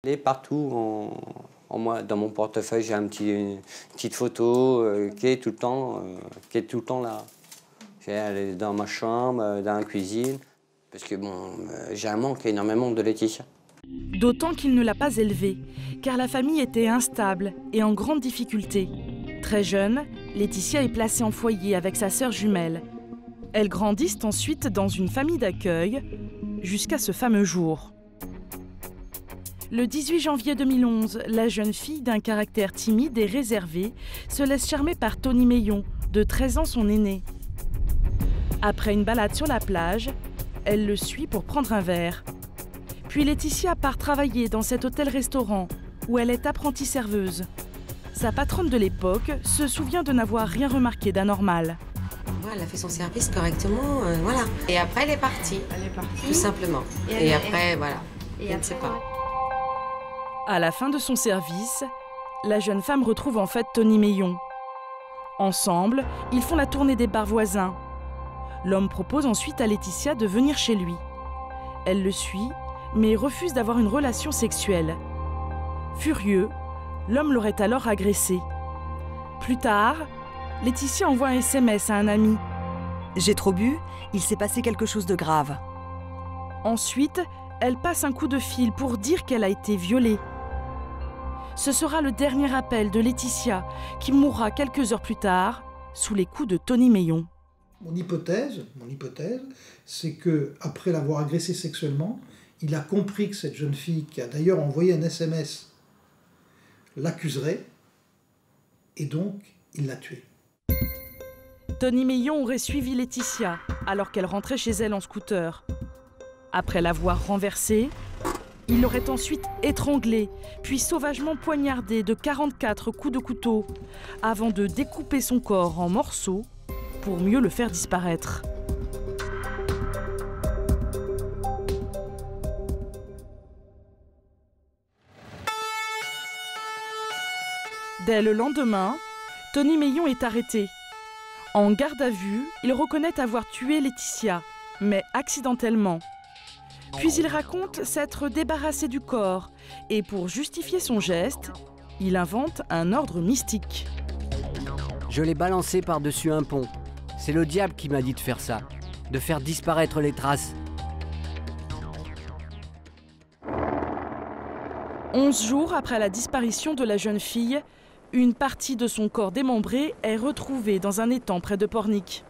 Elle est partout. Dans mon portefeuille, j'ai une petite photo qui est tout le temps là. Elle est dans ma chambre, dans la cuisine, parce que j'ai un manque énormément de Laetitia. D'autant qu'il ne l'a pas élevée, car la famille était instable et en grande difficulté. Très jeune, Laetitia est placée en foyer avec sa sœur jumelle. Elles grandissent ensuite dans une famille d'accueil, jusqu'à ce fameux jour. Le 18 janvier 2011, la jeune fille d'un caractère timide et réservé se laisse charmer par Tony Meillon, de 13 ans son aîné. Après une balade sur la plage, elle le suit pour prendre un verre. Puis Laetitia part travailler dans cet hôtel-restaurant où elle est apprentie serveuse. Sa patronne de l'époque se souvient de n'avoir rien remarqué d'anormal. Elle a fait son service correctement, voilà. Et après, elle est partie. Tout simplement. Et après, voilà. Je ne sais pas. À la fin de son service, la jeune femme retrouve en fait Tony Meillon. Ensemble, ils font la tournée des bars voisins. L'homme propose ensuite à Laetitia de venir chez lui. Elle le suit, mais refuse d'avoir une relation sexuelle. Furieux, l'homme l'aurait alors agressée. Plus tard, Laetitia envoie un SMS à un ami. « J'ai trop bu, il s'est passé quelque chose de grave. » Ensuite, elle passe un coup de fil pour dire qu'elle a été violée. Ce sera le dernier appel de Laetitia, qui mourra quelques heures plus tard, sous les coups de Tony Meillon. Mon hypothèse, c'est qu'après l'avoir agressée sexuellement, il a compris que cette jeune fille, qui a d'ailleurs envoyé un SMS, l'accuserait, et donc il l'a tuée. Tony Meillon aurait suivi Laetitia alors qu'elle rentrait chez elle en scooter. Après l'avoir renversée, il l'aurait ensuite étranglée, puis sauvagement poignardée de 44 coups de couteau, avant de découper son corps en morceaux pour mieux le faire disparaître. Dès le lendemain, Tony Meillon est arrêté. En garde à vue, il reconnaît avoir tué Laetitia, mais accidentellement. Puis il raconte s'être débarrassé du corps et pour justifier son geste, il invente un ordre mystique. Je l'ai balancé par-dessus un pont. C'est le diable qui m'a dit de faire ça, de faire disparaître les traces. 11 jours après la disparition de la jeune fille, une partie de son corps démembré est retrouvée dans un étang près de Pornic.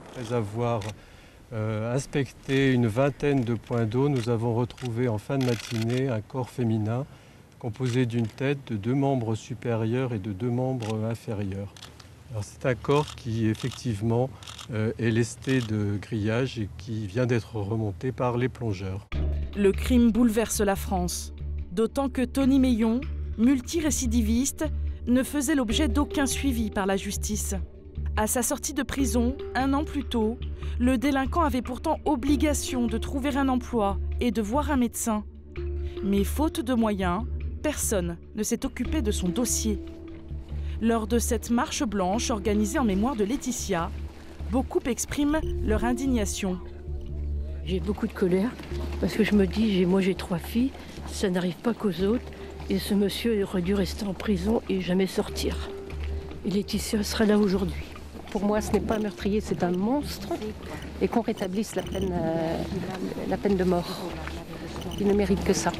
Après avoir inspecté une vingtaine de points d'eau, nous avons retrouvé en fin de matinée un corps féminin composé d'une tête, de 2 membres supérieurs et de 2 membres inférieurs. C'est un corps qui effectivement est lesté de grillage et qui vient d'être remonté par les plongeurs. Le crime bouleverse la France, d'autant que Tony Meillon, multirécidiviste, ne faisait l'objet d'aucun suivi par la justice. À sa sortie de prison, 1 an plus tôt, le délinquant avait pourtant obligation de trouver un emploi et de voir un médecin. Mais faute de moyens, personne ne s'est occupé de son dossier. Lors de cette marche blanche organisée en mémoire de Laetitia, beaucoup expriment leur indignation. J'ai beaucoup de colère parce que je me dis, moi j'ai 3 filles, ça n'arrive pas qu'aux autres. Et ce monsieur aurait dû rester en prison et jamais sortir. Et Laetitia serait là aujourd'hui. Pour moi, ce n'est pas un meurtrier, c'est un monstre. Et qu'on rétablisse la peine de mort. Il ne mérite que ça.